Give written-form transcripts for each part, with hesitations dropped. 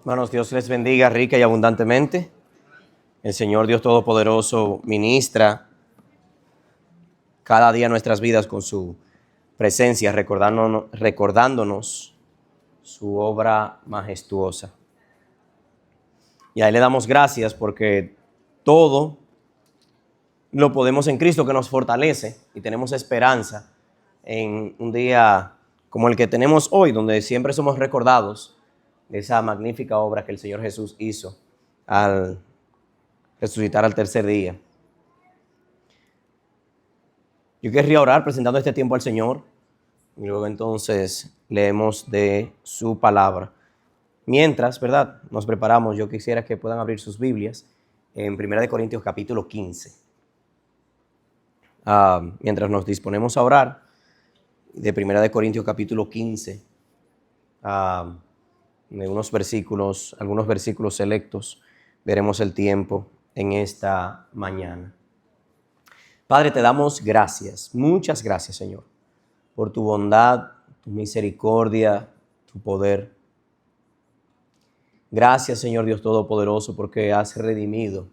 Hermanos, Dios les bendiga rica y abundantemente. El Señor Dios Todopoderoso ministra cada día nuestras vidas con su presencia, recordándonos su obra majestuosa. Y a Él le damos gracias porque todo lo podemos en Cristo, que nos fortalece, y tenemos esperanza en un día como el que tenemos hoy, donde siempre somos recordados de esa magnífica obra que el Señor Jesús hizo al resucitar al tercer día. Yo querría orar presentando este tiempo al Señor y luego entonces leemos de su palabra. Mientras, ¿verdad?, nos preparamos, yo quisiera que puedan abrir sus Biblias en 1 Corintios capítulo 15. Mientras nos disponemos a orar, de 1 Corintios capítulo 15, de algunos versículos selectos, veremos el tiempo en esta mañana. Padre, te damos gracias, muchas gracias, Señor, por tu bondad, tu misericordia, tu poder. Gracias, Señor Dios Todopoderoso, porque has redimido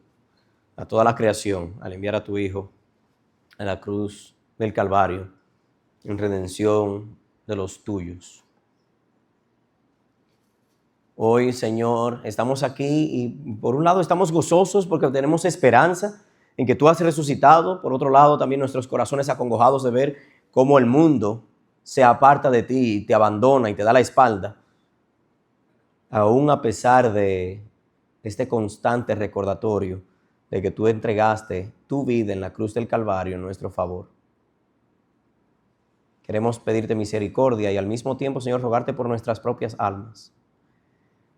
a toda la creación al enviar a tu Hijo a la cruz del Calvario en redención de los tuyos. Hoy, Señor, estamos aquí y por un lado estamos gozosos porque tenemos esperanza en que tú has resucitado. Por otro lado, también nuestros corazones acongojados de ver cómo el mundo se aparta de ti y te abandona y te da la espalda, aún a pesar de este constante recordatorio de que tú entregaste tu vida en la cruz del Calvario en nuestro favor. Queremos pedirte misericordia y al mismo tiempo, Señor, rogarte por nuestras propias almas.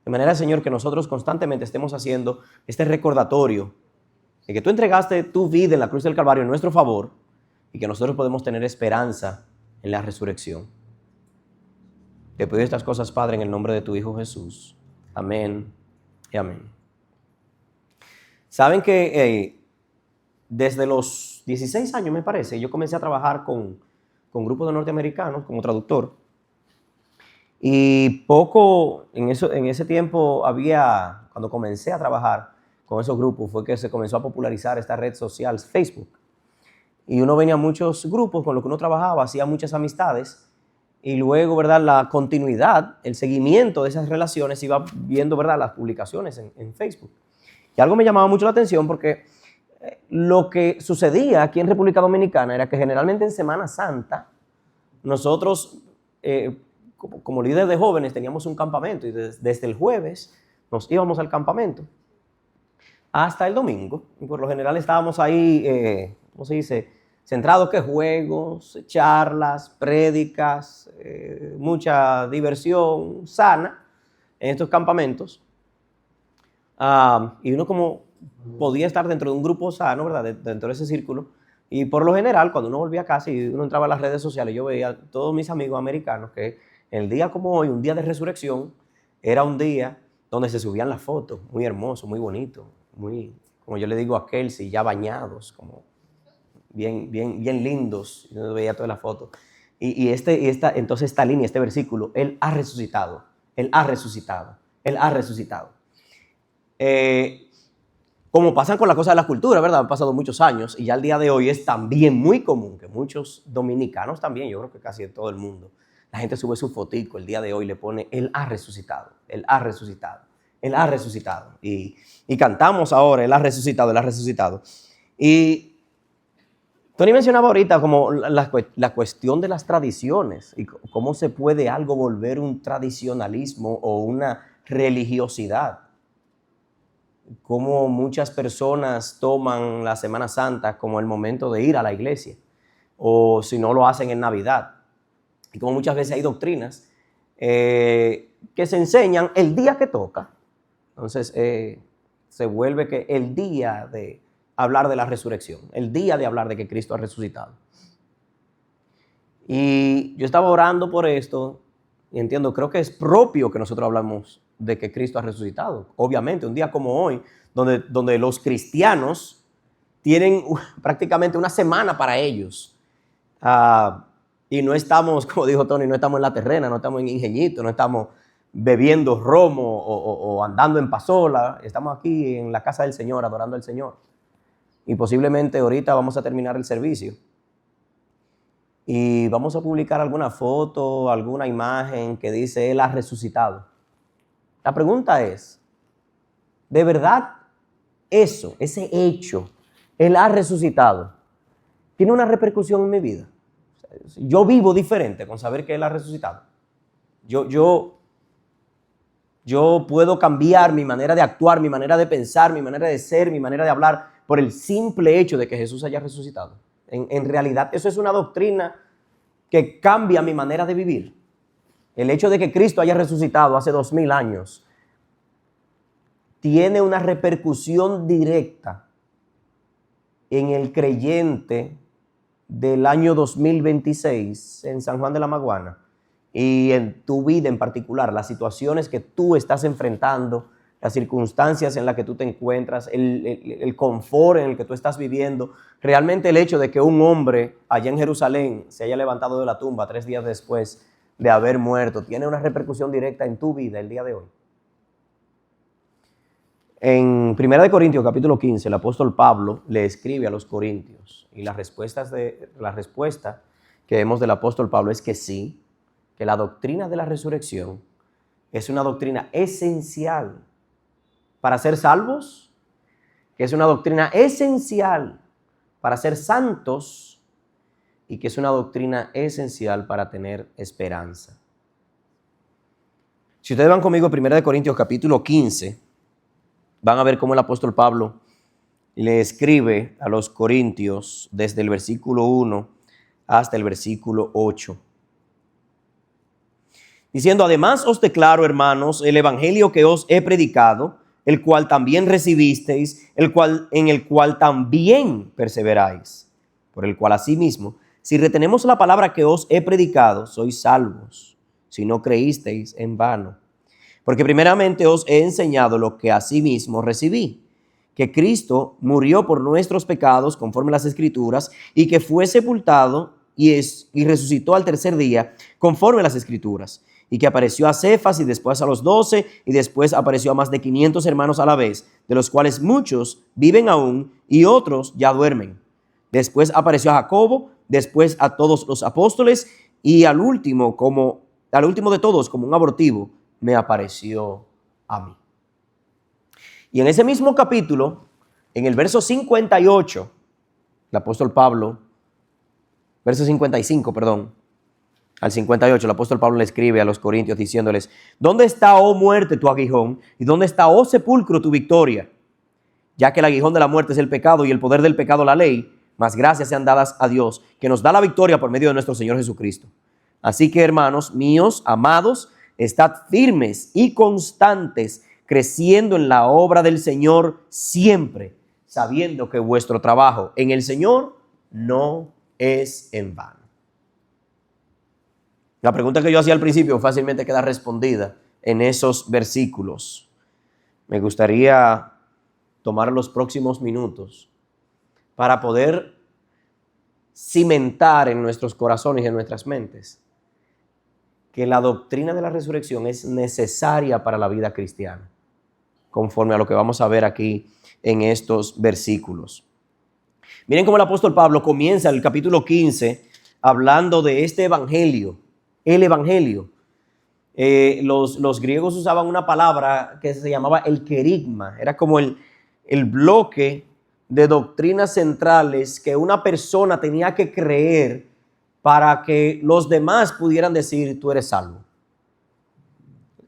De manera, Señor, que nosotros constantemente estemos haciendo este recordatorio de que tú entregaste tu vida en la cruz del Calvario en nuestro favor y que nosotros podemos tener esperanza en la resurrección. Te pido estas cosas, Padre, en el nombre de tu Hijo Jesús. Amén y amén. Saben que desde los 16 años, me parece, yo comencé a trabajar con grupos de norteamericanos como traductor. Y en ese tiempo cuando comencé a trabajar con esos grupos, fue que se comenzó a popularizar esta red social, Facebook. Y uno venía a muchos grupos con los que uno trabajaba, hacía muchas amistades. Y luego, ¿verdad?, la continuidad, el seguimiento de esas relaciones, iba viendo, ¿verdad?, las publicaciones en Facebook. Y algo me llamaba mucho la atención porque lo que sucedía aquí en República Dominicana era que generalmente en Semana Santa nosotros, como líderes de jóvenes, teníamos un campamento y desde el jueves nos íbamos al campamento hasta el domingo. Y por lo general estábamos ahí, ¿cómo se dice?, centrados que juegos, charlas, prédicas, mucha diversión sana en estos campamentos. Y uno como podía estar dentro de un grupo sano, ¿verdad?, dentro de ese círculo. Y por lo general, cuando uno volvía a casa y uno entraba a las redes sociales, yo veía a todos mis amigos americanos que el día como hoy, un día de resurrección, era un día donde se subían las fotos, muy hermoso, muy bonito, muy, como yo le digo a Kelsey, ya bañados, como bien lindos. Yo veía todas las fotos. Entonces esta línea, este versículo, Él ha resucitado, Él ha resucitado, Él ha resucitado. Como pasan con las cosas de la cultura, ¿verdad? Han pasado muchos años y ya al día de hoy es también muy común que muchos dominicanos también, yo creo que casi en todo el mundo, la gente sube su fotico el día de hoy, le pone Él ha resucitado, Él ha resucitado, Él ha resucitado. Y cantamos ahora, Él ha resucitado, Él ha resucitado. Y Tony mencionaba ahorita como la cuestión de las tradiciones y cómo se puede algo volver un tradicionalismo o una religiosidad. Cómo muchas personas toman la Semana Santa como el momento de ir a la iglesia, o si no lo hacen en Navidad. Y como muchas veces hay doctrinas que se enseñan el día que toca. Entonces se vuelve que el día de hablar de la resurrección, el día de hablar de que Cristo ha resucitado. Y yo estaba orando por esto y entiendo, creo que es propio que nosotros hablamos de que Cristo ha resucitado. Obviamente, un día como hoy, donde los cristianos tienen prácticamente una semana para ellos. Y no estamos, como dijo Tony, no estamos en La Terrena, no estamos en Ingeñito, no estamos bebiendo romo o andando en pasola. Estamos aquí en la casa del Señor, adorando al Señor. Y posiblemente ahorita vamos a terminar el servicio. Y vamos a publicar alguna foto, alguna imagen que dice Él ha resucitado. La pregunta es, ¿de verdad eso, ese hecho, Él ha resucitado, tiene una repercusión en mi vida? Yo vivo diferente con saber que Él ha resucitado. Yo puedo cambiar mi manera de actuar, mi manera de pensar, mi manera de ser, mi manera de hablar por el simple hecho de que Jesús haya resucitado. En realidad, eso es una doctrina que cambia mi manera de vivir. El hecho de que Cristo haya resucitado hace 2000 años tiene una repercusión directa en el creyente del año 2026 en San Juan de la Maguana y en tu vida en particular, las situaciones que tú estás enfrentando, las circunstancias en las que tú te encuentras, el confort en el que tú estás viviendo. Realmente el hecho de que un hombre allá en Jerusalén se haya levantado de la tumba 3 días después de haber muerto tiene una repercusión directa en tu vida el día de hoy. En 1 Corintios capítulo 15, el apóstol Pablo le escribe a los corintios y la respuesta que vemos del apóstol Pablo es que sí, que la doctrina de la resurrección es una doctrina esencial para ser salvos, que es una doctrina esencial para ser santos y que es una doctrina esencial para tener esperanza. Si ustedes van conmigo a 1 Corintios capítulo 15, van a ver cómo el apóstol Pablo le escribe a los corintios desde el versículo 1 hasta el versículo 8. Diciendo, además os declaro, hermanos, el evangelio que os he predicado, el cual también recibisteis, en el cual también perseveráis, por el cual asimismo, si retenemos la palabra que os he predicado, sois salvos, si no creísteis en vano. Porque primeramente os he enseñado lo que asimismo recibí, que Cristo murió por nuestros pecados conforme a las Escrituras, y que fue sepultado y resucitó al tercer día conforme a las Escrituras, y que apareció a Cefas y después a los 12, y después apareció a más de 500 hermanos a la vez, de los cuales muchos viven aún y otros ya duermen. Después apareció a Jacobo, después a todos los apóstoles, y al último de todos, como un abortivo, me apareció a mí. Y en ese mismo capítulo, en el verso 58, el apóstol Pablo, verso 55, al 58, el apóstol Pablo le escribe a los corintios diciéndoles, ¿dónde está, oh muerte, tu aguijón? ¿Y dónde está, oh sepulcro, tu victoria? Ya que el aguijón de la muerte es el pecado y el poder del pecado la ley, mas gracias sean dadas a Dios, que nos da la victoria por medio de nuestro Señor Jesucristo. Así que, hermanos míos, amados, estad firmes y constantes, creciendo en la obra del Señor siempre, sabiendo que vuestro trabajo en el Señor no es en vano. La pregunta que yo hacía al principio fácilmente queda respondida en esos versículos. Me gustaría tomar los próximos minutos para poder cimentar en nuestros corazones y en nuestras mentes que la doctrina de la resurrección es necesaria para la vida cristiana, conforme a lo que vamos a ver aquí en estos versículos. Miren cómo el apóstol Pablo comienza el capítulo 15 hablando de este evangelio, el evangelio. Los griegos usaban una palabra que se llamaba el querigma, era como el bloque de doctrinas centrales que una persona tenía que creer para que los demás pudieran decir, tú eres salvo.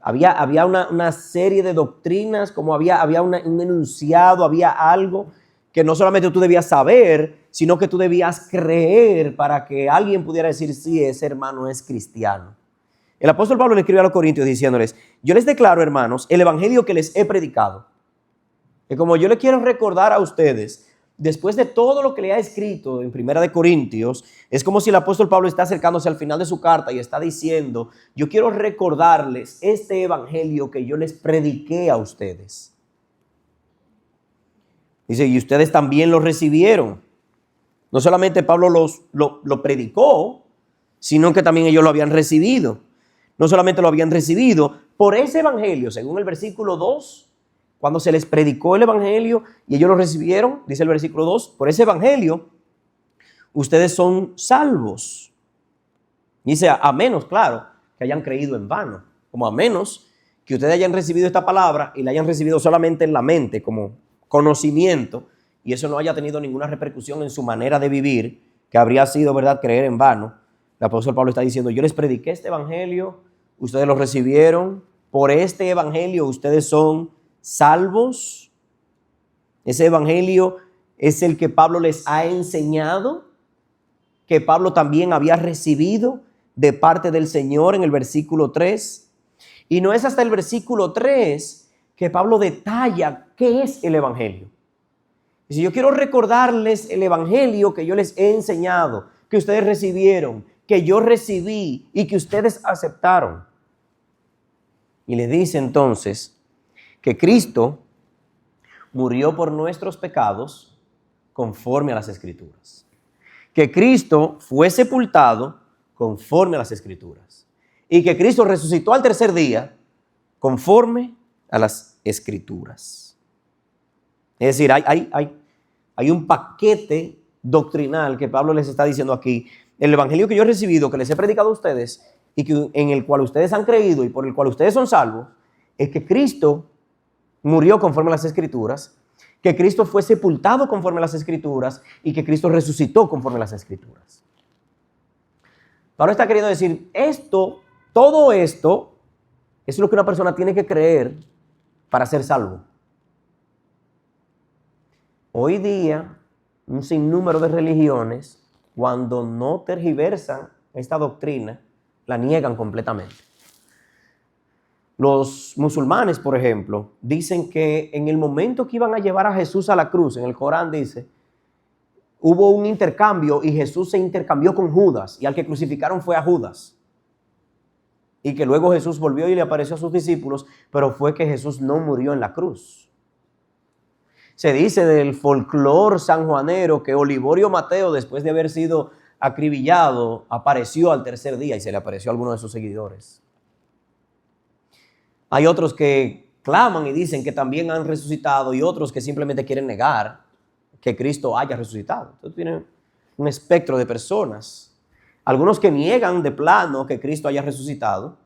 Había una serie de doctrinas, como había un enunciado, había algo que no solamente tú debías saber, sino que tú debías creer para que alguien pudiera decir, sí, ese hermano es cristiano. El apóstol Pablo le escribe a los corintios diciéndoles, yo les declaro, hermanos, el evangelio que les he predicado. Y como yo le quiero recordar a ustedes, después de todo lo que le ha escrito en 1 Corintios, es como si el apóstol Pablo está acercándose al final de su carta y está diciendo, yo quiero recordarles este evangelio que yo les prediqué a ustedes. Dice, y ustedes también lo recibieron. No solamente Pablo lo predicó, sino que también ellos lo habían recibido. No solamente lo habían recibido, por ese evangelio, según el versículo 2, cuando se les predicó el evangelio y ellos lo recibieron, dice el versículo 2, por ese evangelio ustedes son salvos. Dice, a menos, claro, que hayan creído en vano, como a menos que ustedes hayan recibido esta palabra y la hayan recibido solamente en la mente, como conocimiento, y eso no haya tenido ninguna repercusión en su manera de vivir, que habría sido, ¿verdad?, creer en vano. El apóstol Pablo está diciendo, yo les prediqué este evangelio, ustedes lo recibieron, por este evangelio ustedes son salvos. Ese evangelio es el que Pablo les ha enseñado, que Pablo también había recibido de parte del Señor en el versículo 3. Y no es hasta el versículo 3 que Pablo detalla qué es el evangelio. Y si yo quiero recordarles el evangelio que yo les he enseñado, que ustedes recibieron, que yo recibí y que ustedes aceptaron. Y le dice entonces que Cristo murió por nuestros pecados conforme a las Escrituras. Que Cristo fue sepultado conforme a las Escrituras. Y que Cristo resucitó al tercer día conforme a las Escrituras. Es decir, hay un paquete doctrinal que Pablo les está diciendo aquí. El evangelio que yo he recibido, que les he predicado a ustedes y en el cual ustedes han creído y por el cual ustedes son salvos, es que Cristo murió conforme a las Escrituras, que Cristo fue sepultado conforme a las Escrituras y que Cristo resucitó conforme a las Escrituras. Pablo está queriendo decir todo esto es lo que una persona tiene que creer para ser salvo. Hoy día, un sinnúmero de religiones, cuando no tergiversan esta doctrina, la niegan completamente. Los musulmanes, por ejemplo, dicen que en el momento que iban a llevar a Jesús a la cruz, en el Corán dice, hubo un intercambio y Jesús se intercambió con Judas y al que crucificaron fue a Judas. Y que luego Jesús volvió y le apareció a sus discípulos, pero fue que Jesús no murió en la cruz. Se dice del folclore sanjuanero que Olivorio Mateo, después de haber sido acribillado, apareció al tercer día y se le apareció a alguno de sus seguidores. Hay otros que claman y dicen que también han resucitado y otros que simplemente quieren negar que Cristo haya resucitado. Entonces tienen un espectro de personas. Algunos que niegan de plano que Cristo haya resucitado.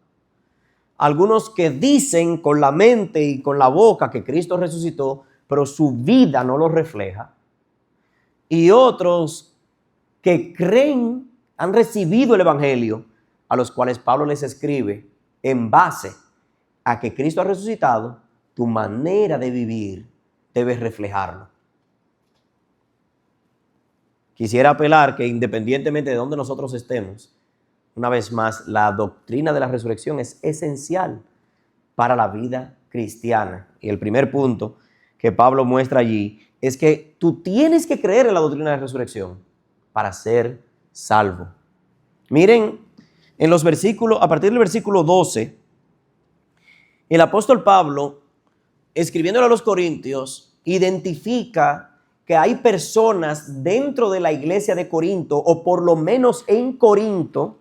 Algunos que dicen con la mente y con la boca que Cristo resucitó, pero su vida no lo refleja. Y otros que creen, han recibido el evangelio, a los cuales Pablo les escribe en base a que Cristo ha resucitado, tu manera de vivir debe reflejarlo. Quisiera apelar que independientemente de donde nosotros estemos, una vez más, la doctrina de la resurrección es esencial para la vida cristiana. Y el primer punto que Pablo muestra allí es que tú tienes que creer en la doctrina de la resurrección para ser salvo. Miren, en los versículos, a partir del versículo 12, el apóstol Pablo, escribiéndole a los Corintios, identifica que hay personas dentro de la iglesia de Corinto, o por lo menos en Corinto,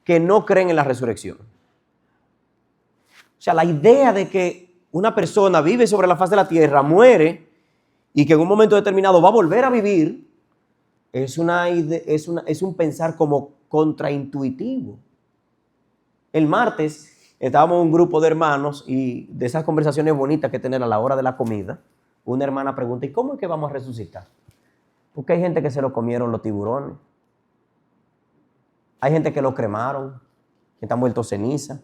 que no creen en la resurrección. O sea, la idea de que una persona vive sobre la faz de la tierra, muere, y que en un momento determinado va a volver a vivir, es un pensar como contraintuitivo. El martes estábamos un grupo de hermanos y de esas conversaciones bonitas que tener a la hora de la comida, una hermana pregunta, ¿y cómo es que vamos a resucitar? Porque hay gente que se lo comieron los tiburones. Hay gente que lo cremaron, que están vueltos ceniza.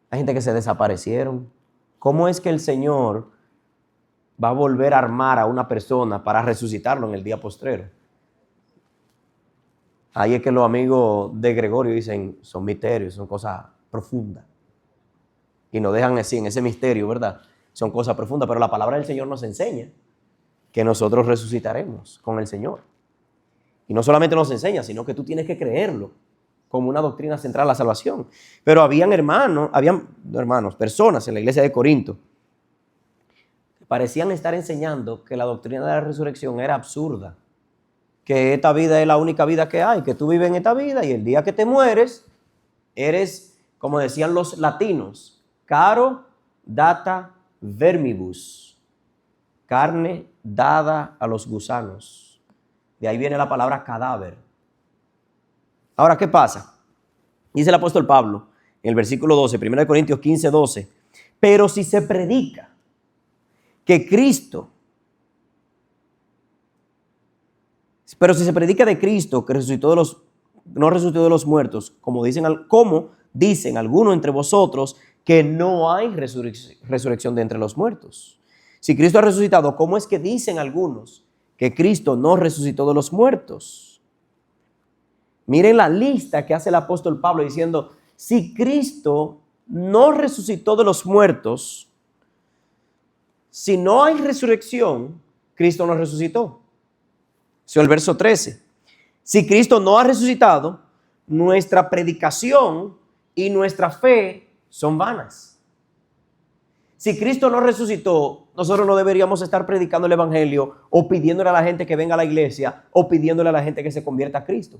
Hay gente que se desaparecieron. ¿Cómo es que el Señor va a volver a armar a una persona para resucitarlo en el día postrero? Ahí es que los amigos de Gregorio dicen, son misterios, son cosas profundas. Y nos dejan así en ese misterio, ¿verdad? Son cosas profundas, pero la palabra del Señor nos enseña que nosotros resucitaremos con el Señor. Y no solamente nos enseña, sino que tú tienes que creerlo como una doctrina central a la salvación. Pero habían personas en la iglesia de Corinto que parecían estar enseñando que la doctrina de la resurrección era absurda, que esta vida es la única vida que hay, que tú vives en esta vida y el día que te mueres, eres como decían los latinos, caro data vermibus, carne dada a los gusanos. De ahí viene la palabra cadáver. Ahora, ¿qué pasa? Dice el apóstol Pablo en el versículo 12, 1 Corintios 15, 12. Pero si se predica que Cristo, de Cristo, que no resucitó de los muertos, como dicen algunos entre vosotros, que no hay resurrección de entre los muertos. Si Cristo ha resucitado, ¿cómo es que dicen algunos que Cristo no resucitó de los muertos? Miren la lista que hace el apóstol Pablo diciendo, si Cristo no resucitó de los muertos, si no hay resurrección, Cristo no resucitó. El verso 13. Si Cristo no ha resucitado, nuestra predicación y nuestra fe son vanas. Si Cristo no resucitó, nosotros no deberíamos estar predicando el evangelio o pidiéndole a la gente que venga a la iglesia o pidiéndole a la gente que se convierta a Cristo.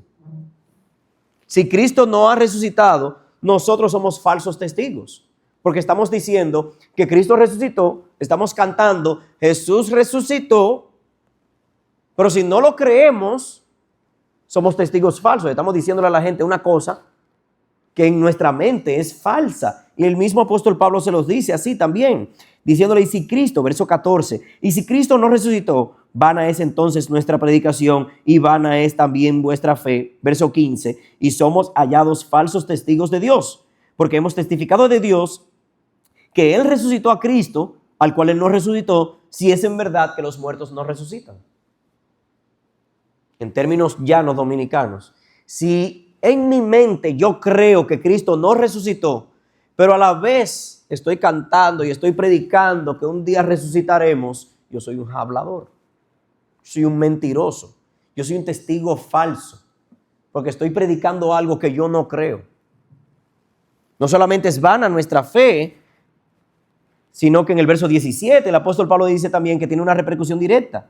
Si Cristo no ha resucitado, nosotros somos falsos testigos, porque estamos diciendo que Cristo resucitó, estamos cantando, Jesús resucitó, pero si no lo creemos, somos testigos falsos. Estamos diciéndole a la gente una cosa que en nuestra mente es falsa. Y el mismo apóstol Pablo se los dice así también, diciéndole, y si Cristo, verso 14, y si Cristo no resucitó, vana es entonces nuestra predicación y vana es también vuestra fe. Verso 15, y somos hallados falsos testigos de Dios, porque hemos testificado de Dios que Él resucitó a Cristo, al cual Él no resucitó, si es en verdad que los muertos no resucitan. En términos llanos dominicanos, si en mi mente yo creo que Cristo no resucitó, pero a la vez estoy cantando y estoy predicando que un día resucitaremos, yo soy un hablador, soy un mentiroso, yo soy un testigo falso, porque estoy predicando algo que yo no creo. No solamente es vana nuestra fe, sino que en el verso 17 el apóstol Pablo dice también que tiene una repercusión directa.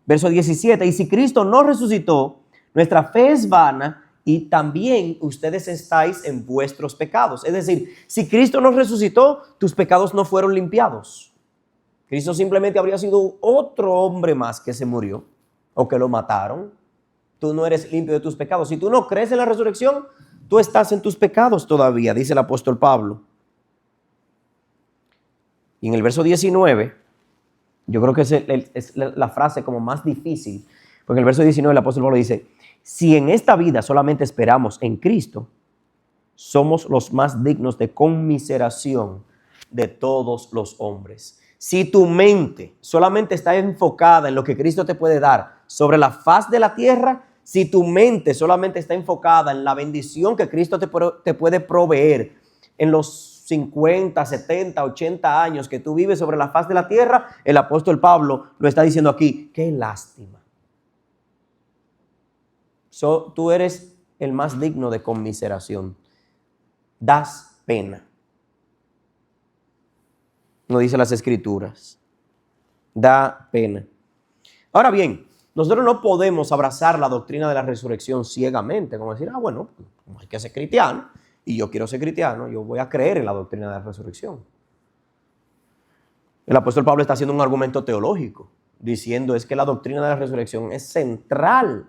Verso 17, y si Cristo no resucitó, nuestra fe es vana y también ustedes estáis en vuestros pecados. Es decir, si Cristo no resucitó, tus pecados no fueron limpiados. Cristo simplemente habría sido otro hombre más que se murió o que lo mataron. Tú no eres limpio de tus pecados. Si tú no crees en la resurrección, tú estás en tus pecados todavía, dice el apóstol Pablo. Y en el verso 19, yo creo que es la frase como más difícil, porque en el verso 19 el apóstol Pablo dice, si en esta vida solamente esperamos en Cristo, somos los más dignos de conmiseración de todos los hombres. Si tu mente solamente está enfocada en lo que Cristo te puede dar sobre la faz de la tierra, si tu mente solamente está enfocada en la bendición que Cristo te puede proveer en los 50, 70, 80 años que tú vives sobre la faz de la tierra, el apóstol Pablo lo está diciendo aquí, qué lástima. Tú eres el más digno de conmiseración. Das pena. No dice las escrituras. Da pena. Ahora bien, nosotros no podemos abrazar la doctrina de la resurrección ciegamente, como decir, bueno, hay que ser cristiano, y yo quiero ser cristiano, yo voy a creer en la doctrina de la resurrección. El apóstol Pablo está haciendo un argumento teológico, diciendo es que la doctrina de la resurrección es central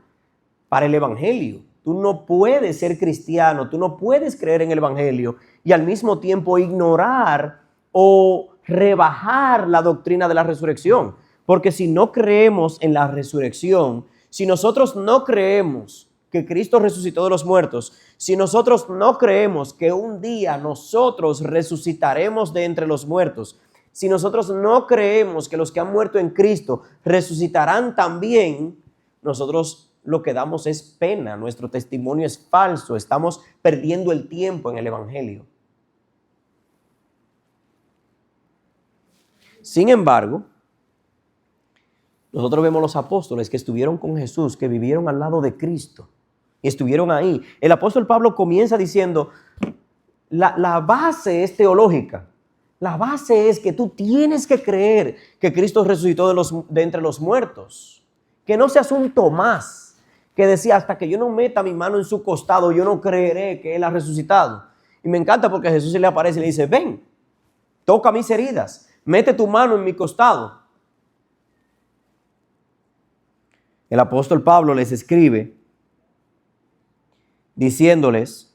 para el evangelio. Tú no puedes ser cristiano, tú no puedes creer en el evangelio y al mismo tiempo ignorar o rebajar la doctrina de la resurrección. Porque si no creemos en la resurrección, si nosotros no creemos que Cristo resucitó de los muertos, si nosotros no creemos que un día nosotros resucitaremos de entre los muertos, si nosotros no creemos que los que han muerto en Cristo resucitarán también, nosotros lo que damos es pena, nuestro testimonio es falso, estamos perdiendo el tiempo en el evangelio. Sin embargo, nosotros vemos los apóstoles que estuvieron con Jesús, que vivieron al lado de Cristo y estuvieron ahí. El apóstol Pablo comienza diciendo, la base es teológica. La base es que tú tienes que creer que Cristo resucitó de entre los muertos. Que no seas un Tomás, que decía, hasta que yo no meta mi mano en su costado, yo no creeré que Él ha resucitado. Y me encanta porque Jesús se le aparece y le dice, ven, toca mis heridas, mete tu mano en mi costado. El apóstol Pablo les escribe diciéndoles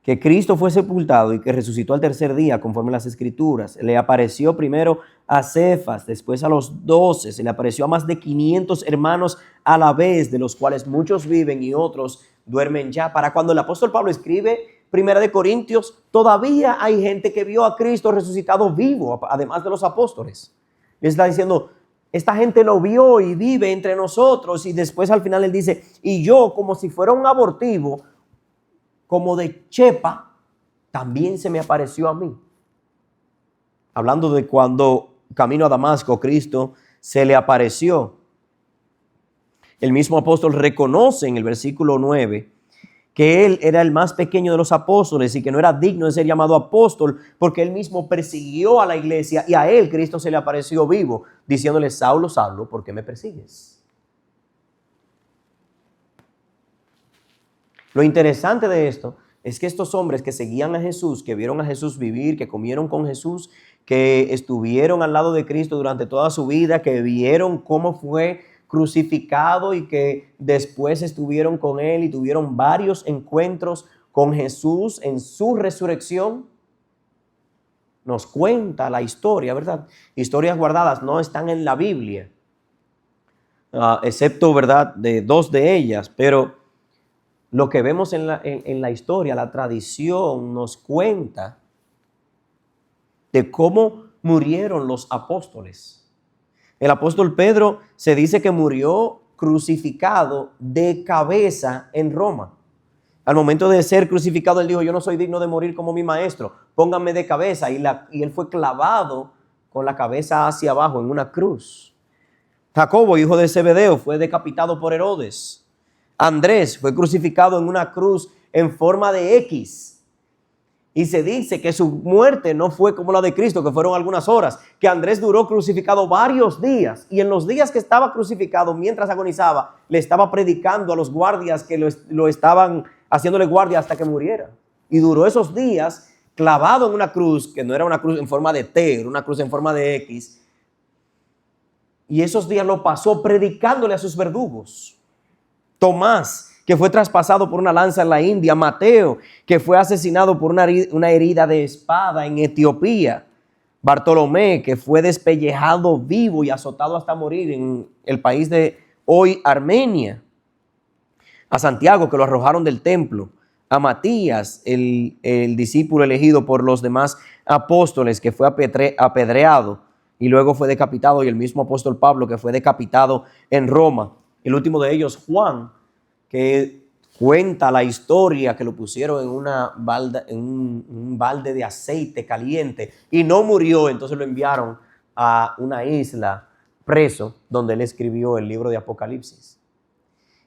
que Cristo fue sepultado y que resucitó al tercer día conforme a las Escrituras. Le apareció primero a Cefas, después a los 12, se le apareció a más de 500 hermanos a la vez, de los cuales muchos viven y otros duermen ya. Para cuando el apóstol Pablo escribe Primera de Corintios, todavía hay gente que vio a Cristo resucitado vivo, además de los apóstoles. Le está diciendo, esta gente lo vio y vive entre nosotros, y después al final él dice, y yo como si fuera un abortivo, como de chepa, también se me apareció a mí. Hablando de cuando camino a Damasco, Cristo se le apareció. El mismo apóstol reconoce en el versículo 9 que él era el más pequeño de los apóstoles y que no era digno de ser llamado apóstol porque él mismo persiguió a la iglesia y a él Cristo se le apareció vivo, diciéndole, Saulo, Saulo, ¿por qué me persigues? Lo interesante de esto es que estos hombres que seguían a Jesús, que vieron a Jesús vivir, que comieron con Jesús, que estuvieron al lado de Cristo durante toda su vida, que vieron cómo fue crucificado y que después estuvieron con Él y tuvieron varios encuentros con Jesús en su resurrección, nos cuenta la historia, ¿verdad? Historias guardadas no están en la Biblia, excepto, ¿verdad?, de 2 de ellas, pero lo que vemos en la historia, la tradición nos cuenta de cómo murieron los apóstoles. El apóstol Pedro se dice que murió crucificado de cabeza en Roma. Al momento de ser crucificado, él dijo, yo no soy digno de morir como mi maestro, pónganme de cabeza. Y él fue clavado con la cabeza hacia abajo en una cruz. Jacobo, hijo de Zebedeo, fue decapitado por Herodes. Andrés fue crucificado en una cruz en forma de X. Y se dice que su muerte no fue como la de Cristo, que fueron algunas horas, que Andrés duró crucificado varios días. Y en los días que estaba crucificado, mientras agonizaba, le estaba predicando a los guardias que lo estaban haciéndole guardia hasta que muriera. Y duró esos días clavado en una cruz, que no era una cruz en forma de T, era una cruz en forma de X. Y esos días lo pasó predicándole a sus verdugos. Tomás, que fue traspasado por una lanza en la India. Mateo, que fue asesinado por una herida de espada en Etiopía. Bartolomé, que fue despellejado vivo y azotado hasta morir en el país de hoy Armenia. A Santiago, que lo arrojaron del templo. A Matías, el discípulo elegido por los demás apóstoles, que fue apedreado y luego fue decapitado. Y el mismo apóstol Pablo, que fue decapitado en Roma. El último de ellos, Juan, que cuenta la historia que lo pusieron en un balde de aceite caliente y no murió, entonces lo enviaron a una isla preso donde él escribió el libro de Apocalipsis.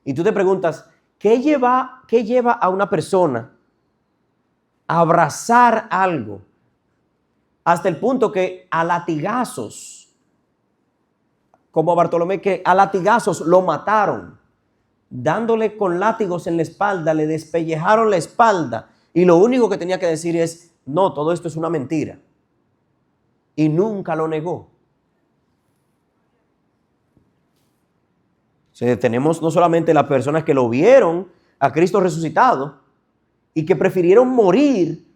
Y tú te preguntas, ¿qué lleva a una persona a abrazar algo hasta el punto que a latigazos, como a Bartolomé, que a latigazos lo mataron, dándole con látigos en la espalda, le despellejaron la espalda y lo único que tenía que decir es, no, todo esto es una mentira? Y nunca lo negó. O sea, tenemos no solamente las personas que lo vieron a Cristo resucitado y que prefirieron morir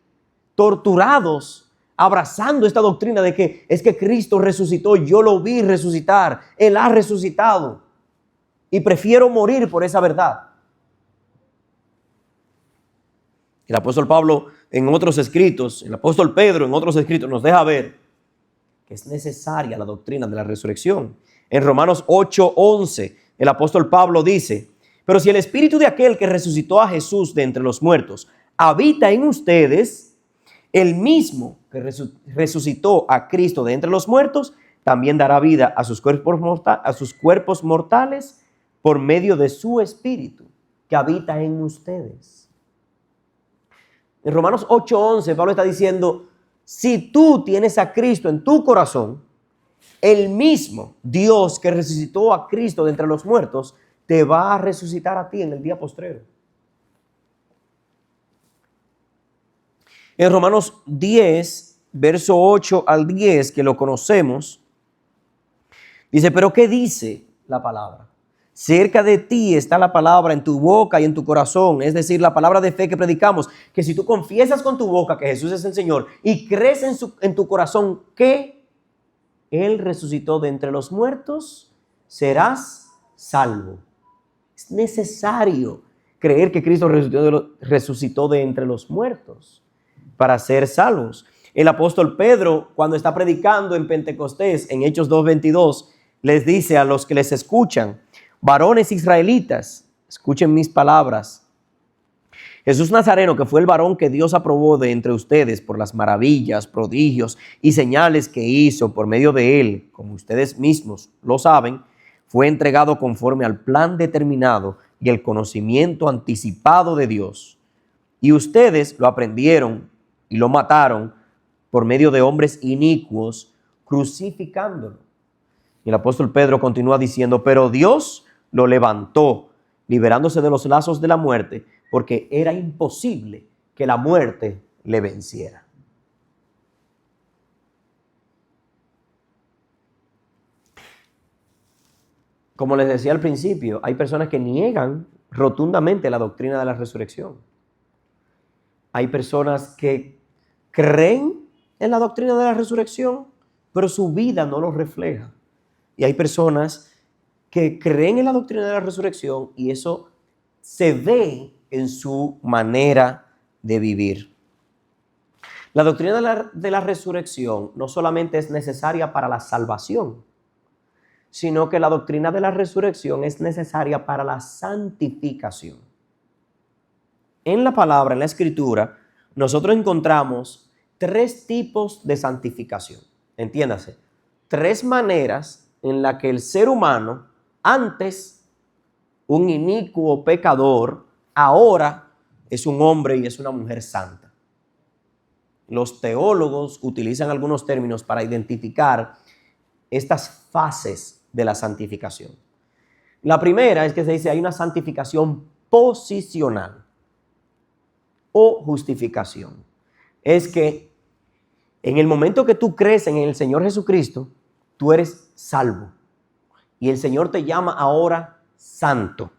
torturados abrazando esta doctrina de que es que Cristo resucitó, yo lo vi resucitar, Él ha resucitado y prefiero morir por esa verdad. El apóstol Pablo en otros escritos, el apóstol Pedro en otros escritos nos deja ver que es necesaria la doctrina de la resurrección. En Romanos 8:11 el apóstol Pablo dice, pero si el espíritu de aquel que resucitó a Jesús de entre los muertos habita en ustedes, el mismo que resucitó a Cristo de entre los muertos, también dará vida a sus cuerpos mortales por medio de su espíritu que habita en ustedes. En Romanos 8:11 Pablo está diciendo, si tú tienes a Cristo en tu corazón, El mismo Dios que resucitó a Cristo de entre los muertos te va a resucitar a ti en el día postrero. En Romanos 10, verso 8 al 10, que lo conocemos, dice, pero ¿qué dice la palabra? Cerca de ti está la palabra en tu boca y en tu corazón, es decir, la palabra de fe que predicamos, que si tú confiesas con tu boca que Jesús es el Señor y crees en tu corazón que Él resucitó de entre los muertos, serás salvo. Es necesario creer que Cristo resucitó de entre los muertos para ser salvos. El apóstol Pedro, cuando está predicando en Pentecostés, en Hechos 2:22, les dice a los que les escuchan, varones israelitas, escuchen mis palabras. Jesús Nazareno, que fue el varón que Dios aprobó de entre ustedes por las maravillas, prodigios y señales que hizo por medio de él, como ustedes mismos lo saben, fue entregado conforme al plan determinado y el conocimiento anticipado de Dios. Y ustedes lo aprendieron y lo mataron por medio de hombres inicuos, crucificándolo. Y el apóstol Pedro continúa diciendo, pero Dios lo levantó, liberándose de los lazos de la muerte, porque era imposible que la muerte le venciera. Como les decía al principio, hay personas que niegan rotundamente la doctrina de la resurrección. Hay personas que creen en la doctrina de la resurrección, pero su vida no lo refleja. Y hay personas que creen en la doctrina de la resurrección y eso se ve en su manera de vivir. La doctrina de la resurrección no solamente es necesaria para la salvación, sino que la doctrina de la resurrección es necesaria para la santificación. En la palabra, en la escritura, nosotros encontramos 3 tipos de santificación. Entiéndase, 3 maneras en las que el ser humano, antes un inicuo pecador, ahora es un hombre y es una mujer santa. Los teólogos utilizan algunos términos para identificar estas fases de la santificación. La primera es que se dice hay una santificación posicional o justificación. Es que en el momento que tú crees en el Señor Jesucristo, tú eres salvo. Y el Señor te llama ahora santo.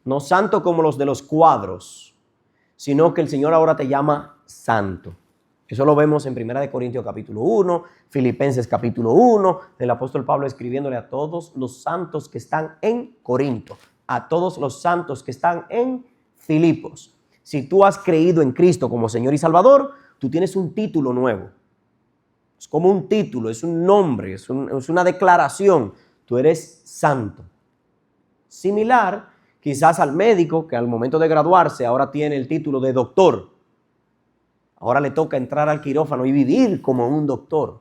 No santo como los de los cuadros, sino que el Señor ahora te llama santo. Eso lo vemos en 1 Corintios capítulo 1, Filipenses capítulo 1, del apóstol Pablo escribiéndole a todos los santos que están en Corinto, a todos los santos que están en Filipos. Si tú has creído en Cristo como Señor y Salvador, tú tienes un título nuevo. Es como un título, es un nombre, es una declaración. Tú eres santo. Similar quizás al médico que al momento de graduarse ahora tiene el título de doctor. Ahora le toca entrar al quirófano y vivir como un doctor.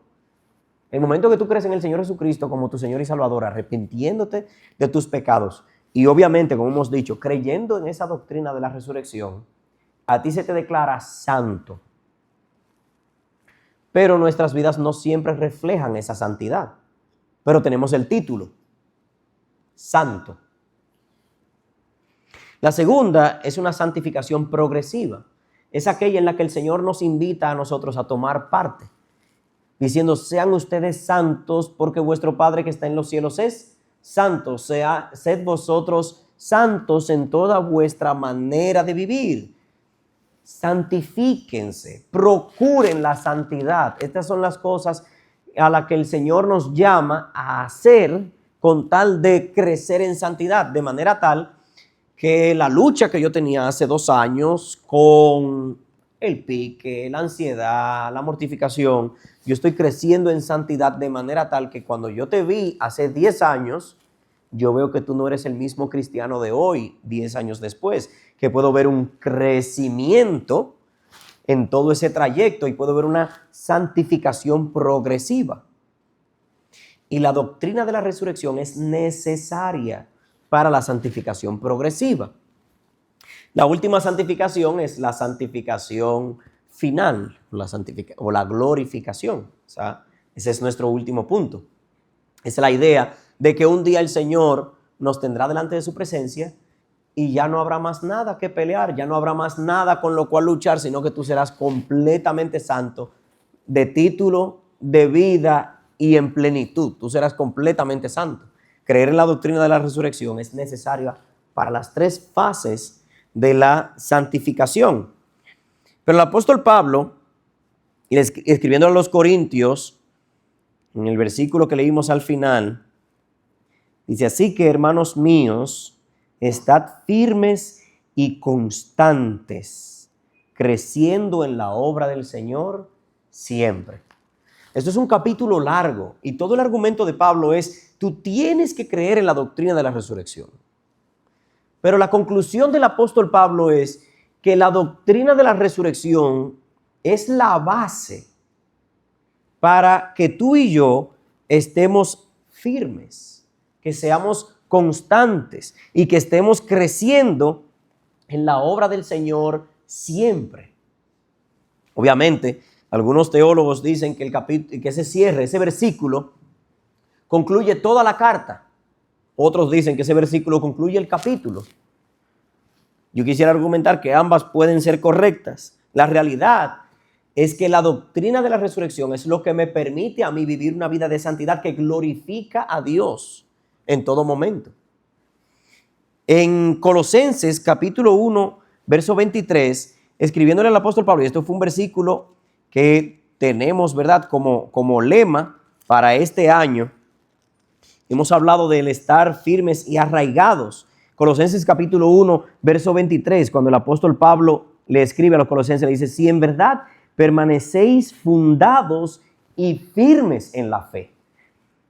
El momento que tú crees en el Señor Jesucristo como tu Señor y Salvador, arrepintiéndote de tus pecados y obviamente, como hemos dicho, creyendo en esa doctrina de la resurrección, a ti se te declara santo. Pero nuestras vidas no siempre reflejan esa santidad. Pero tenemos el título, santo. La segunda es una santificación progresiva. Es aquella en la que el Señor nos invita a nosotros a tomar parte, diciendo, sean ustedes santos porque vuestro Padre que está en los cielos es santo. Sed vosotros santos en toda vuestra manera de vivir. Santifíquense, procuren la santidad. Estas son las cosas a las que el Señor nos llama a hacer con tal de crecer en santidad, de manera tal que la lucha que yo tenía hace 2 años con el pique, la ansiedad, la mortificación, yo estoy creciendo en santidad de manera tal que cuando yo te vi hace 10 años, yo veo que tú no eres el mismo cristiano de hoy, 10 años después, que puedo ver un crecimiento en todo ese trayecto y puedo ver una santificación progresiva. Y la doctrina de la resurrección es necesaria para la santificación progresiva. La última santificación es la santificación final, o la glorificación. O sea, ese es nuestro último punto. Es la idea de que un día el Señor nos tendrá delante de su presencia y ya no habrá más nada que pelear, ya no habrá más nada con lo cual luchar, sino que tú serás completamente santo, de título, de vida y en plenitud. Tú serás completamente santo. Creer en la doctrina de la resurrección es necesaria para las tres fases de la santificación. Pero el apóstol Pablo, escribiendo a los Corintios, en el versículo que leímos al final, dice: así que, hermanos míos, estad firmes y constantes, creciendo en la obra del Señor siempre. Esto es un capítulo largo y todo el argumento de Pablo es: tú tienes que creer en la doctrina de la resurrección. Pero la conclusión del apóstol Pablo es que la doctrina de la resurrección es la base para que tú y yo estemos firmes, que seamos constantes y que estemos creciendo en la obra del Señor siempre. Obviamente, algunos teólogos dicen que que ese cierre, ese versículo, concluye toda la carta. Otros dicen que ese versículo concluye el capítulo. Yo quisiera argumentar que ambas pueden ser correctas. La realidad es que la doctrina de la resurrección es lo que me permite a mí vivir una vida de santidad que glorifica a Dios en todo momento. En Colosenses capítulo 1, verso 23, escribiéndole al apóstol Pablo, y esto fue un versículo que tenemos, ¿verdad?, como lema para este año. Hemos hablado del estar firmes y arraigados. Colosenses capítulo 1, verso 23, cuando el apóstol Pablo le escribe a los colosenses, le dice: si en verdad permanecéis fundados y firmes en la fe,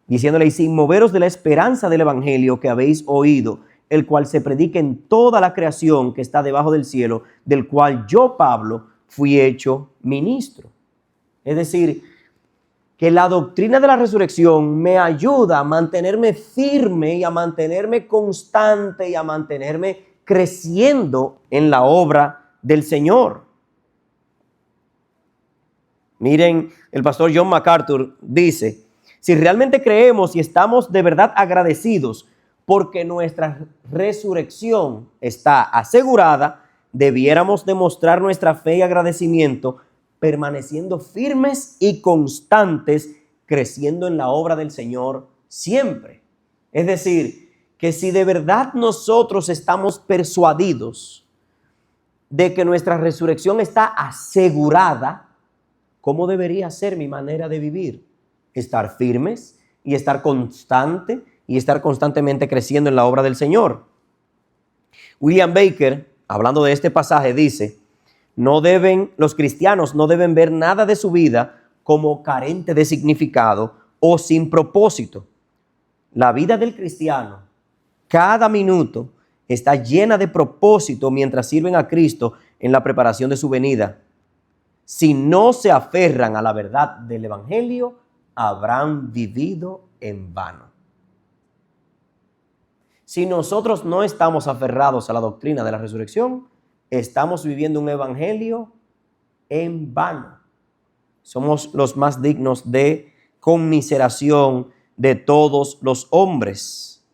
diciéndole: y sin moveros de la esperanza del evangelio que habéis oído, el cual se predica en toda la creación que está debajo del cielo, del cual yo, Pablo, fui hecho ministro. Es decir, que la doctrina de la resurrección me ayuda a mantenerme firme y a mantenerme constante y a mantenerme creciendo en la obra del Señor. Miren, el pastor John MacArthur dice: si realmente creemos y estamos de verdad agradecidos porque nuestra resurrección está asegurada, debiéramos demostrar nuestra fe y agradecimiento permaneciendo firmes y constantes, creciendo en la obra del Señor siempre. Es decir, que si de verdad nosotros estamos persuadidos de que nuestra resurrección está asegurada, ¿cómo debería ser mi manera de vivir? Estar firmes y estar constante y estar constantemente creciendo en la obra del Señor. William Baker, hablando de este pasaje, dice: los cristianos no deben ver nada de su vida como carente de significado o sin propósito. La vida del cristiano, cada minuto, está llena de propósito mientras sirven a Cristo en la preparación de su venida. Si no se aferran a la verdad del evangelio, habrán vivido en vano. Si nosotros no estamos aferrados a la doctrina de la resurrección, estamos viviendo un evangelio en vano. Somos los más dignos de conmiseración de todos los hombres.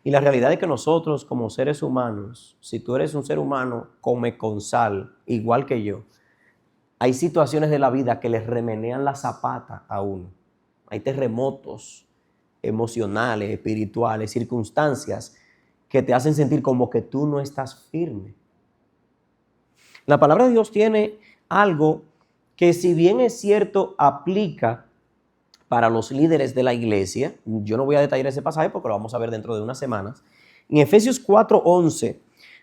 Y la realidad es que nosotros, como seres humanos, si tú eres un ser humano, come con sal, igual que yo, hay situaciones de la vida que les remenean la zapata a uno. Hay terremotos emocionales, espirituales, circunstancias que te hacen sentir como que tú no estás firme. La palabra de Dios tiene algo que, si bien es cierto, aplica para los líderes de la iglesia. Yo no voy a detallar ese pasaje porque lo vamos a ver dentro de unas semanas. En Efesios 4:11,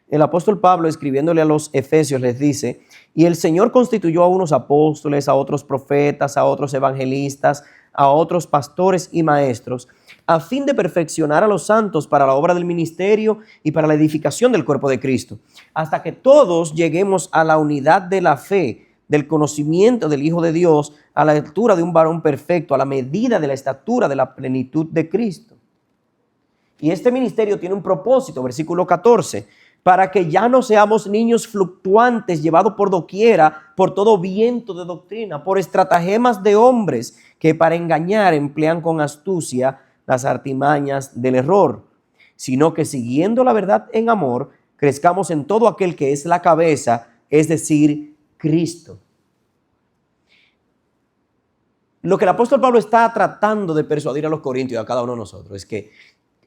el apóstol Pablo, escribiéndole a los efesios, les dice: y el Señor constituyó a unos apóstoles, a otros profetas, a otros evangelistas, a otros pastores y maestros, a fin de perfeccionar a los santos para la obra del ministerio y para la edificación del cuerpo de Cristo, hasta que todos lleguemos a la unidad de la fe, del conocimiento del Hijo de Dios, a la altura de un varón perfecto, a la medida de la estatura de la plenitud de Cristo. Y este ministerio tiene un propósito, versículo 14: para que ya no seamos niños fluctuantes, llevados por doquiera, por todo viento de doctrina, por estratagemas de hombres que para engañar emplean con astucia las artimañas del error, sino que siguiendo la verdad en amor, crezcamos en todo aquel que es la cabeza, es decir, Cristo. Lo que el apóstol Pablo está tratando de persuadir a los corintios y a cada uno de nosotros es que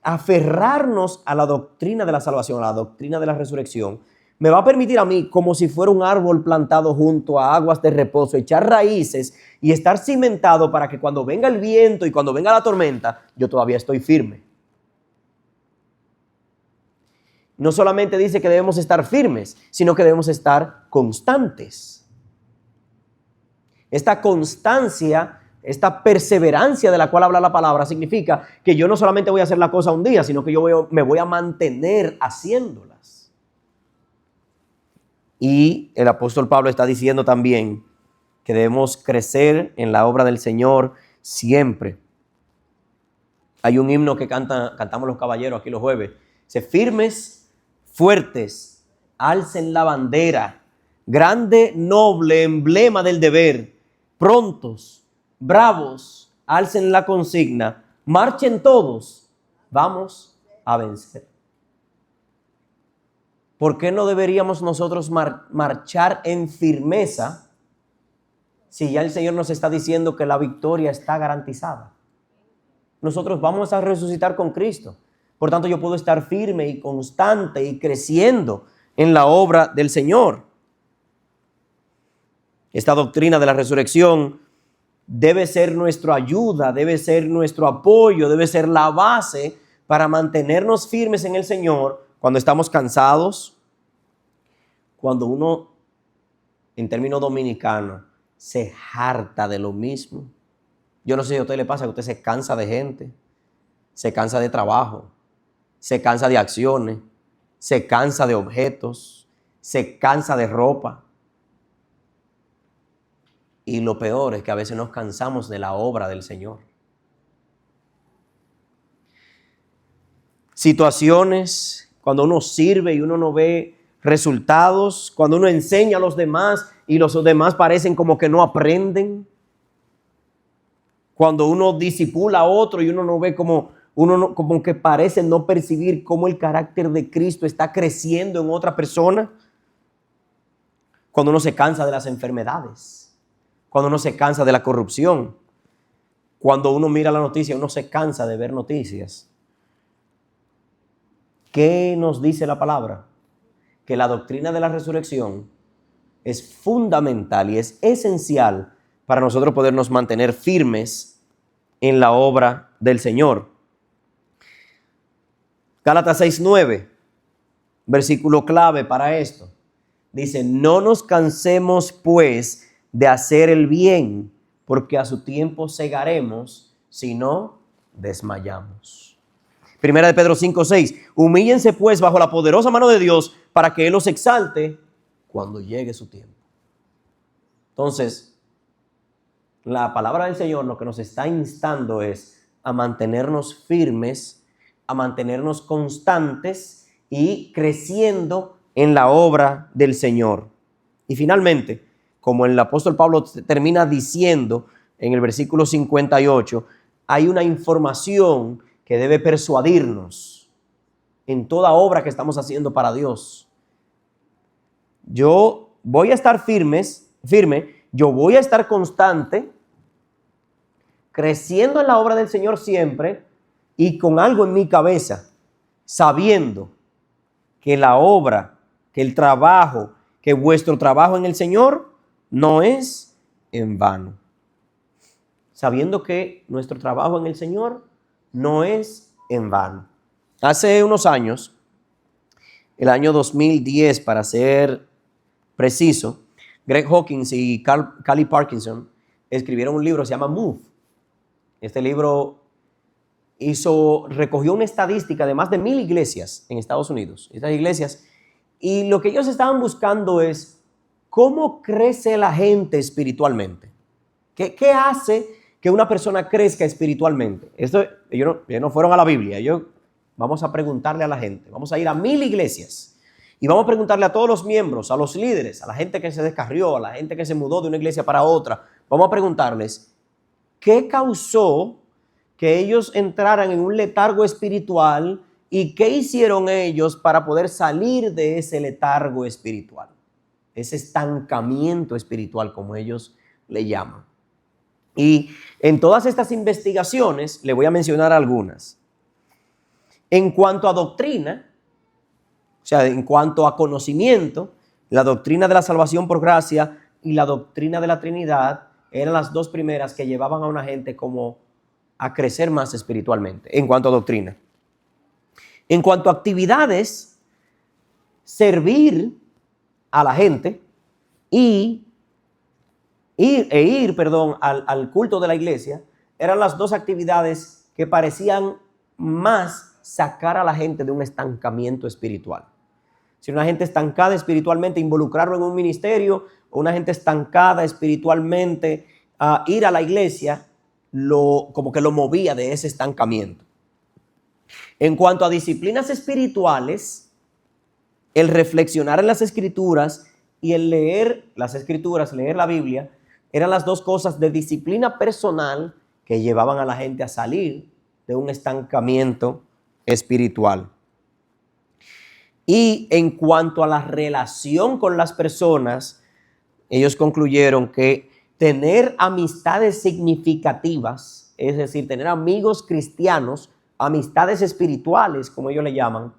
aferrarnos a la doctrina de la salvación, a la doctrina de la resurrección, me va a permitir a mí, como si fuera un árbol plantado junto a aguas de reposo, echar raíces y estar cimentado para que cuando venga el viento y cuando venga la tormenta, yo todavía estoy firme. No solamente dice que debemos estar firmes, sino que debemos estar constantes. Esta constancia, esta perseverancia de la cual habla la palabra significa que yo no solamente voy a hacer la cosa un día, sino que me voy a mantener haciéndolas. Y el apóstol Pablo está diciendo también que debemos crecer en la obra del Señor siempre. Hay un himno que cantamos los caballeros aquí los jueves. Dice, firmes, fuertes, alcen la bandera, grande, noble emblema del deber, prontos, bravos, alcen la consigna, marchen todos, vamos a vencer. ¿Por qué no deberíamos nosotros marchar en firmeza si ya el Señor nos está diciendo que la victoria está garantizada? Nosotros vamos a resucitar con Cristo. Por tanto, yo puedo estar firme y constante y creciendo en la obra del Señor. Esta doctrina de la resurrección debe ser nuestra ayuda, debe ser nuestro apoyo, debe ser la base para mantenernos firmes en el Señor cuando estamos cansados, cuando uno, en términos dominicanos, se harta de lo mismo. Yo no sé si a usted le pasa que usted se cansa de gente, se cansa de trabajo, se cansa de acciones, se cansa de objetos, se cansa de ropa. Y lo peor es que a veces nos cansamos de la obra del Señor. Situaciones, cuando uno sirve y uno no ve resultados, cuando uno enseña a los demás y los demás parecen como que no aprenden. Cuando uno disipula a otro y uno no ve como que parece no percibir cómo el carácter de Cristo está creciendo en otra persona. Cuando uno se cansa de las enfermedades. Cuando uno se cansa de la corrupción. Cuando uno mira la noticia, uno se cansa de ver noticias. ¿Qué nos dice la palabra? Que la doctrina de la resurrección es fundamental y es esencial para nosotros podernos mantener firmes en la obra del Señor. Gálatas 6:9, versículo clave para esto. Dice, no nos cansemos pues de hacer el bien, porque a su tiempo segaremos si no desmayamos. Primera de Pedro 5:6, humíllense pues bajo la poderosa mano de Dios para que Él los exalte cuando llegue su tiempo. Entonces, la palabra del Señor lo que nos está instando es a mantenernos firmes, a mantenernos constantes y creciendo en la obra del Señor. Y finalmente, como el apóstol Pablo termina diciendo en el versículo 58, hay una información que debe persuadirnos en toda obra que estamos haciendo para Dios. Yo voy a estar firme, yo voy a estar constante, creciendo en la obra del Señor siempre y con algo en mi cabeza, sabiendo que la obra, que el trabajo, que vuestro trabajo en el Señor no es en vano. Sabiendo que nuestro trabajo en el Señor no es en vano. Hace unos años, el año 2010 para ser preciso, Greg Hawkins y Cally Parkinson escribieron un libro que se llama Move. Este libro recogió una estadística de más de 1,000 iglesias en Estados Unidos. Estas iglesias, y lo que ellos estaban buscando es cómo crece la gente espiritualmente. ¿Qué hace que una persona crezca espiritualmente? Ellos no fueron a la Biblia. Vamos a preguntarle a la gente. Vamos a ir a 1,000 iglesias Y vamos a preguntarle a todos los miembros, a los líderes, a la gente que se descarrió, a la gente que se mudó de una iglesia para otra. Vamos a preguntarles, ¿qué causó que ellos entraran en un letargo espiritual y qué hicieron ellos para poder salir de ese letargo espiritual? Ese estancamiento espiritual, como ellos le llaman. Y en todas estas investigaciones, le voy a mencionar algunas. En cuanto a doctrina, o sea, en cuanto a conocimiento, la doctrina de la salvación por gracia y la doctrina de la Trinidad eran las dos primeras que llevaban a una gente como a crecer más espiritualmente, en cuanto a doctrina. En cuanto a actividades, servir a la gente y ir al culto de la iglesia eran las dos actividades que parecían más sacar a la gente de un estancamiento espiritual. Si una gente estancada espiritualmente, involucrarlo en un ministerio, o una gente estancada espiritualmente, ir a la iglesia, como que lo movía de ese estancamiento. En cuanto a disciplinas espirituales, el reflexionar en las escrituras y el leer las escrituras, leer la Biblia, eran las dos cosas de disciplina personal que llevaban a la gente a salir de un estancamiento espiritual. Y en cuanto a la relación con las personas, ellos concluyeron que tener amistades significativas, es decir, tener amigos cristianos, amistades espirituales, como ellos le llaman,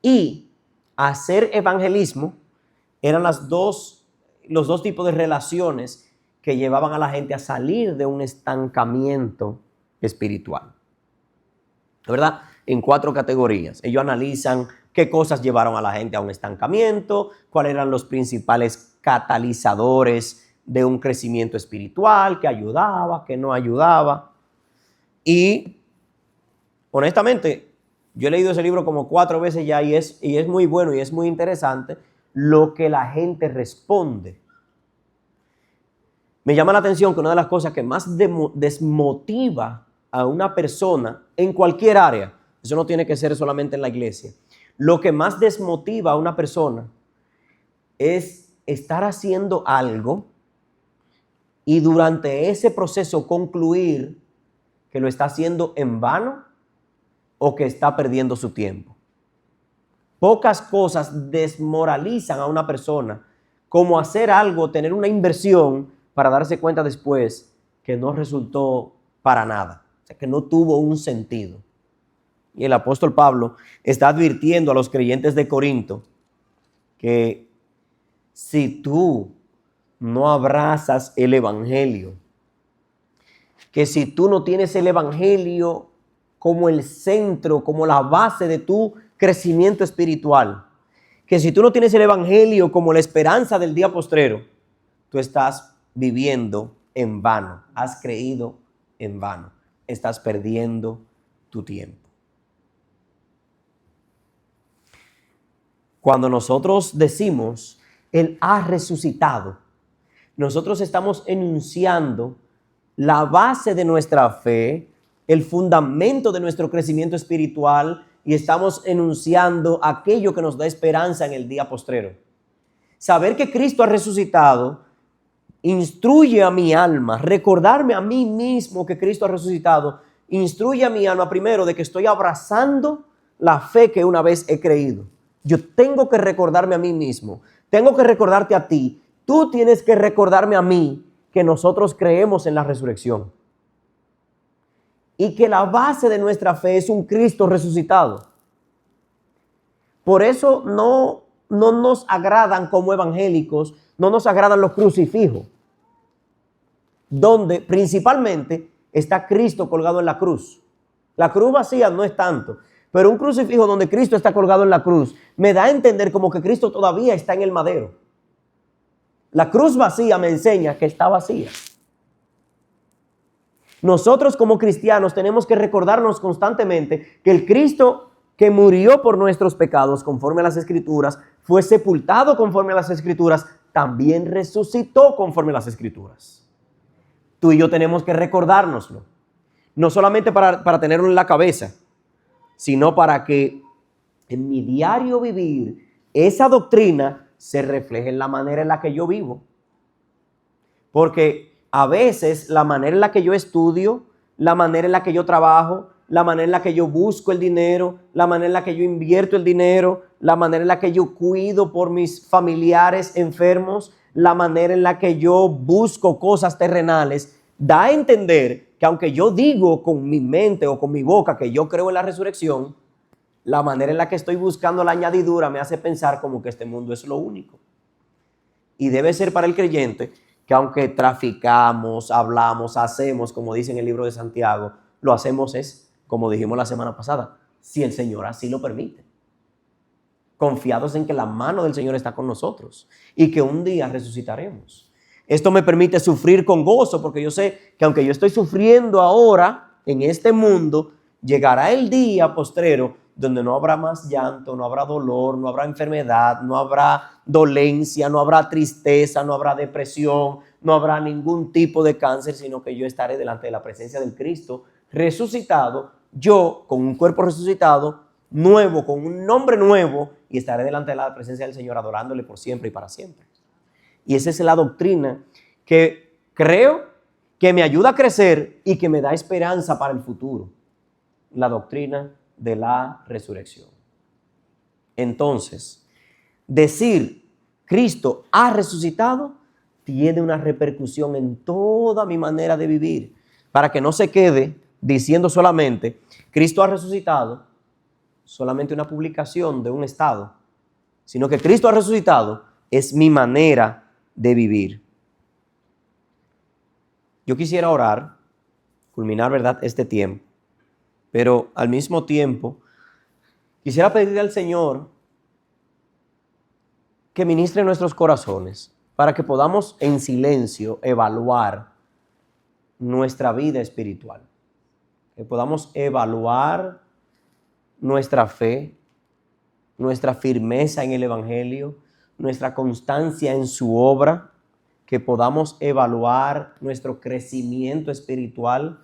y hacer evangelismo, eran los dos tipos de relaciones que llevaban a la gente a salir de un estancamiento espiritual. ¿Verdad? En 4 categorías. Ellos analizan qué cosas llevaron a la gente a un estancamiento, cuáles eran los principales catalizadores de un crecimiento espiritual, qué ayudaba, qué no ayudaba. Y honestamente, yo he leído ese libro como 4 veces ya y es muy bueno y es muy interesante lo que la gente responde. Me llama la atención que una de las cosas que más desmotiva a una persona en cualquier área, eso no tiene que ser solamente en la iglesia, lo que más desmotiva a una persona es estar haciendo algo y durante ese proceso concluir que lo está haciendo en vano o que está perdiendo su tiempo. Pocas cosas desmoralizan a una persona como hacer algo, tener una inversión para darse cuenta después que no resultó para nada, o sea, que no tuvo un sentido. Y el apóstol Pablo está advirtiendo a los creyentes de Corinto que si tú no abrazas el evangelio, que si tú no tienes el evangelio como el centro, como la base de tu crecimiento espiritual, que si tú no tienes el evangelio como la esperanza del día postrero, tú estás viviendo en vano, has creído en vano, estás perdiendo tu tiempo. Cuando nosotros decimos, Él ha resucitado, nosotros estamos enunciando la base de nuestra fe, el fundamento de nuestro crecimiento espiritual y estamos enunciando aquello que nos da esperanza en el día postrero. Saber que Cristo ha resucitado instruye a mi alma, recordarme a mí mismo que Cristo ha resucitado, instruye a mi alma primero de que estoy abrazando la fe que una vez he creído. Yo tengo que recordarme a mí mismo, tengo que recordarte a ti, tú tienes que recordarme a mí que nosotros creemos en la resurrección y que la base de nuestra fe es un Cristo resucitado. Por eso no nos agradan como evangélicos, no nos agradan los crucifijos, donde principalmente está Cristo colgado en la cruz. La cruz vacía no es tanto, pero un crucifijo donde Cristo está colgado en la cruz me da a entender como que Cristo todavía está en el madero. La cruz vacía me enseña que está vacía. Nosotros como cristianos tenemos que recordarnos constantemente que el Cristo que murió por nuestros pecados conforme a las Escrituras, fue sepultado conforme a las Escrituras, también resucitó conforme a las Escrituras. Tú y yo tenemos que recordárnoslo, no solamente para tenerlo en la cabeza, sino para que en mi diario vivir esa doctrina se refleje en la manera en la que yo vivo. Porque a veces la manera en la que yo estudio, la manera en la que yo trabajo, la manera en la que yo busco el dinero, la manera en la que yo invierto el dinero, la manera en la que yo cuido por mis familiares enfermos, la manera en la que yo busco cosas terrenales, da a entender que aunque yo digo con mi mente o con mi boca que yo creo en la resurrección, la manera en la que estoy buscando la añadidura me hace pensar como que este mundo es lo único. Y debe ser para el creyente que aunque traficamos, hablamos, hacemos, como dice en el libro de Santiago, lo hacemos es, como dijimos la semana pasada, si el Señor así lo permite. Confiados en que la mano del Señor está con nosotros y que un día resucitaremos. Esto me permite sufrir con gozo porque yo sé que aunque yo estoy sufriendo ahora en este mundo, llegará el día postrero donde no habrá más llanto, no habrá dolor, no habrá enfermedad, no habrá dolencia, no habrá tristeza, no habrá depresión, no habrá ningún tipo de cáncer, sino que yo estaré delante de la presencia del Cristo resucitado, yo con un cuerpo resucitado, nuevo, con un nombre nuevo, y estaré delante de la presencia del Señor adorándole por siempre y para siempre. Y esa es la doctrina que creo que me ayuda a crecer y que me da esperanza para el futuro. La doctrina de la resurrección. Entonces, decir Cristo ha resucitado tiene una repercusión en toda mi manera de vivir, para que no se quede diciendo solamente Cristo ha resucitado, solamente una publicación de un estado, sino que Cristo ha resucitado es mi manera de vivir. Yo quisiera orar, culminar, ¿verdad?, este tiempo, pero al mismo tiempo quisiera pedirle al Señor que ministre nuestros corazones para que podamos en silencio evaluar nuestra vida espiritual, que podamos evaluar nuestra fe, nuestra firmeza en el Evangelio, nuestra constancia en su obra, que podamos evaluar nuestro crecimiento espiritual,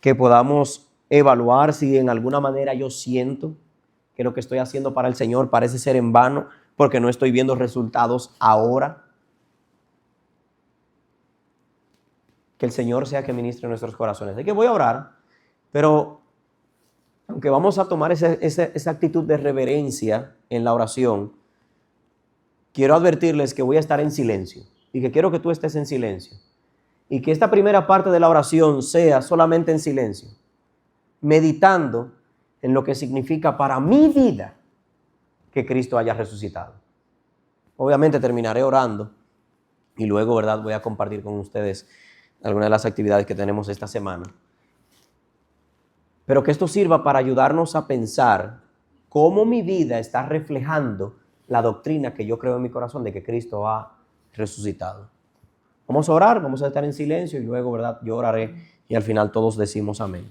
que podamos evaluar si en alguna manera yo siento que lo que estoy haciendo para el Señor parece ser en vano porque no estoy viendo resultados ahora. Que el Señor sea que ministre nuestros corazones. Así que voy a orar, pero aunque vamos a tomar esa actitud de reverencia en la oración, quiero advertirles que voy a estar en silencio y que quiero que tú estés en silencio y que esta primera parte de la oración sea solamente en silencio, meditando en lo que significa para mi vida que Cristo haya resucitado. Obviamente terminaré orando y luego, ¿verdad?, voy a compartir con ustedes algunas de las actividades que tenemos esta semana. Pero que esto sirva para ayudarnos a pensar cómo mi vida está reflejando la doctrina que yo creo en mi corazón de que Cristo ha resucitado. Vamos a orar, vamos a estar en silencio y luego, ¿verdad?, yo oraré y al final todos decimos amén.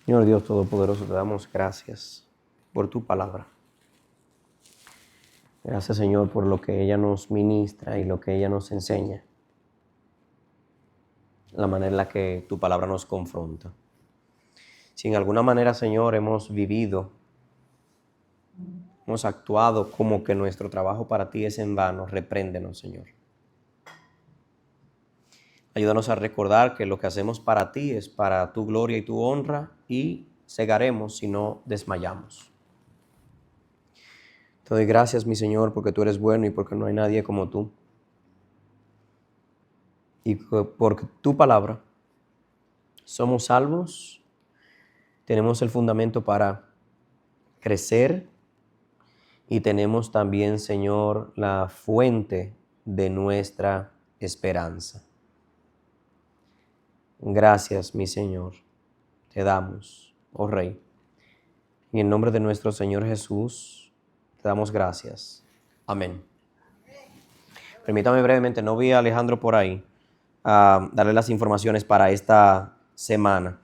Señor Dios Todopoderoso, te damos gracias por tu palabra. Gracias, Señor, por lo que ella nos ministra y lo que ella nos enseña. La manera en la que tu palabra nos confronta. Si en alguna manera, Señor, hemos vivido, hemos actuado como que nuestro trabajo para ti es en vano, repréndenos, Señor. Ayúdanos a recordar que lo que hacemos para ti es para tu gloria y tu honra y cegaremos si no desmayamos. Te doy gracias, mi Señor, porque tú eres bueno y porque no hay nadie como tú. Y por tu palabra somos salvos tenemos el fundamento para crecer y tenemos también, Señor, la fuente de nuestra esperanza. Gracias, mi Señor, te damos, oh Rey. Y en nombre de nuestro Señor Jesús, te damos gracias. Amén. Permítame brevemente, no vi a Alejandro por ahí, a darle las informaciones para esta semana.